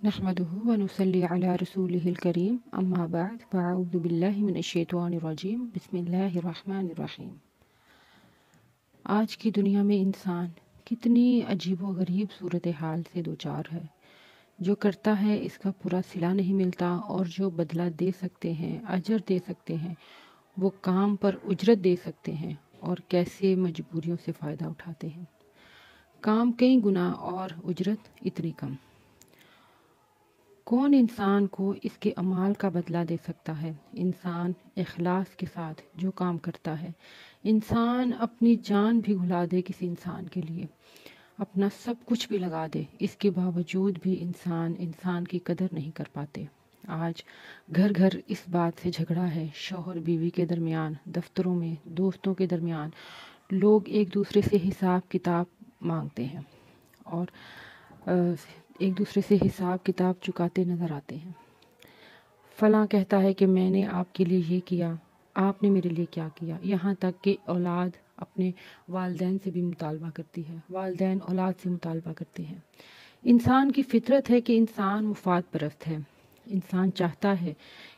نحمده ونصلي على رسوله الكريم اما بعد فاعوذ باللہ من الشیطان الرجیم بسم اللہ الرحمن الرحیم۔ آج کی دنیا میں انسان کتنی عجیب و غریب صورتحال سے دوچار ہے۔ جو کرتا ہے اس کا پورا صلہ نہیں ملتا، اور جو بدلہ دے سکتے ہیں، اجر دے سکتے ہیں، وہ کام پر اجرت دے سکتے ہیں، اور کیسے مجبوریوں سے فائدہ اٹھاتے ہیں۔ کام کئی گنا اور اجرت اتنی کم۔ کون انسان کو اس کے اعمال کا بدلہ دے سکتا ہے؟ انسان اخلاص کے ساتھ جو کام کرتا ہے، انسان اپنی جان بھی گھلا دے کسی انسان کے لیے، اپنا سب کچھ بھی لگا دے، اس کے باوجود بھی انسان کی قدر نہیں کر پاتے۔ آج گھر گھر اس بات سے جھگڑا ہے، شوہر بیوی کے درمیان، دفتروں میں، دوستوں کے درمیان لوگ ایک دوسرے سے حساب کتاب مانگتے ہیں اور ایک دوسرے سے حساب کتاب چکاتے نظر آتے ہیں۔ فلاں کہتا ہے کہ میں نے آپ کے لیے یہ کیا، آپ نے میرے لیے کیا کیا، یہاں تک کہ اولاد اپنے والدین سے بھی مطالبہ کرتی ہے، والدین اولاد سے مطالبہ کرتے ہیں۔ انسان کی فطرت ہے کہ انسان مفاد پرست ہے۔ انسان چاہتا ہے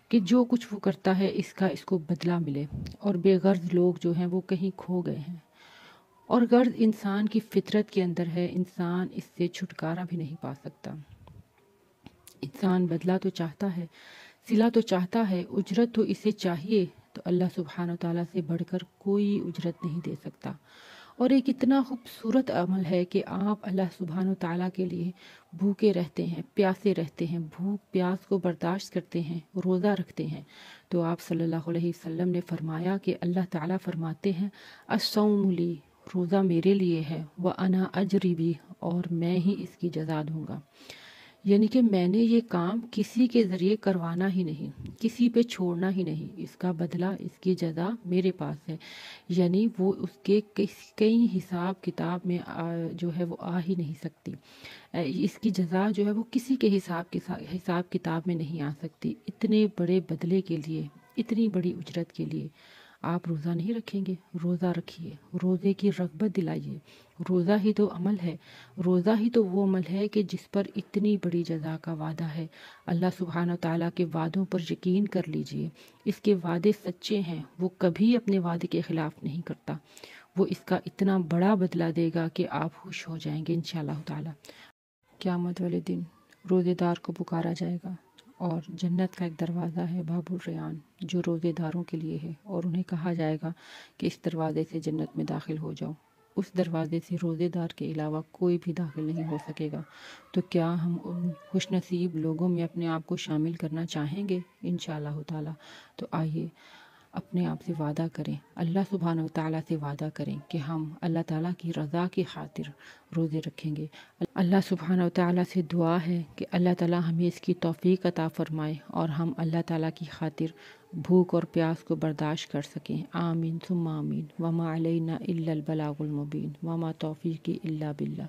کہ جو کچھ وہ کرتا ہے اس کو بدلہ ملے، اور بے غرض لوگ جو ہیں وہ کہیں کھو گئے ہیں، اور غرض انسان کی فطرت کے اندر ہے، انسان اس سے چھٹکارا بھی نہیں پا سکتا۔ انسان بدلہ تو چاہتا ہے، صلہ تو چاہتا ہے، اجرت تو اسے چاہیے، تو اللہ سبحانہ وتعالیٰ سے بڑھ کر کوئی اجرت نہیں دے سکتا۔ اور ایک اتنا خوبصورت عمل ہے کہ آپ اللہ سبحانہ وتعالیٰ کے لیے بھوکے رہتے ہیں، پیاسے رہتے ہیں، بھوک پیاس کو برداشت کرتے ہیں، روزہ رکھتے ہیں۔ تو آپ صلی اللہ علیہ وسلم نے فرمایا کہ اللہ تعالیٰ فرماتے ہیں الصوم لی، روزہ میرے لیے ہے، وَأَنَا أَجْرِي بِهِ، اور میں ہی اس کی جزا دوں گا۔ یعنی کہ میں نے یہ کام کسی کے ذریعے کروانا ہی نہیں، کسی پہ چھوڑنا ہی نہیں، اس کا بدلہ، اس کی جزا میرے پاس ہے۔ یعنی وہ اس کے کئی حساب کتاب میں جو ہے وہ آ ہی نہیں سکتی، اس کی جزا جو ہے وہ کسی کے حساب کتاب میں نہیں آ سکتی۔ اتنے بڑے بدلے کے لیے، اتنی بڑی اجرت کے لیے آپ روزہ نہیں رکھیں گے؟ روزہ رکھیے، روزے کی رغبت دلائیے۔ روزہ ہی تو عمل ہے، روزہ ہی تو وہ عمل ہے کہ جس پر اتنی بڑی جزا کا وعدہ ہے۔ اللہ سبحانہ وتعالیٰ کے وعدوں پر یقین کر لیجئے، اس کے وعدے سچے ہیں، وہ کبھی اپنے وعدے کے خلاف نہیں کرتا۔ وہ اس کا اتنا بڑا بدلہ دے گا کہ آپ خوش ہو جائیں گے انشاءاللہ تعالیٰ۔ قیامت والے دن روزے دار کو پکارا جائے گا، اور جنت کا ایک دروازہ ہے باب الریان جو روزے داروں کے لیے ہے، اور انہیں کہا جائے گا کہ اس دروازے سے جنت میں داخل ہو جاؤ۔ اس دروازے سے روزے دار کے علاوہ کوئی بھی داخل نہیں ہو سکے گا۔ تو کیا ہم ان خوش نصیب لوگوں میں اپنے آپ کو شامل کرنا چاہیں گے انشاءاللہ تعالیٰ؟ تو آئیے اپنے آپ سے وعدہ کریں، اللہ سبحانہ وتعالیٰ سے وعدہ کریں کہ ہم اللہ تعالیٰ کی رضا کی خاطر روزے رکھیں گے۔ اللہ سبحانہ وتعالیٰ سے دعا ہے کہ اللہ تعالیٰ ہمیں اس کی توفیق عطا فرمائے، اور ہم اللہ تعالیٰ کی خاطر بھوک اور پیاس کو برداشت کر سکیں۔ آمین ثم آمین۔ وما علینا الا البلاغ المبین، وما توفیقی الا باللہ۔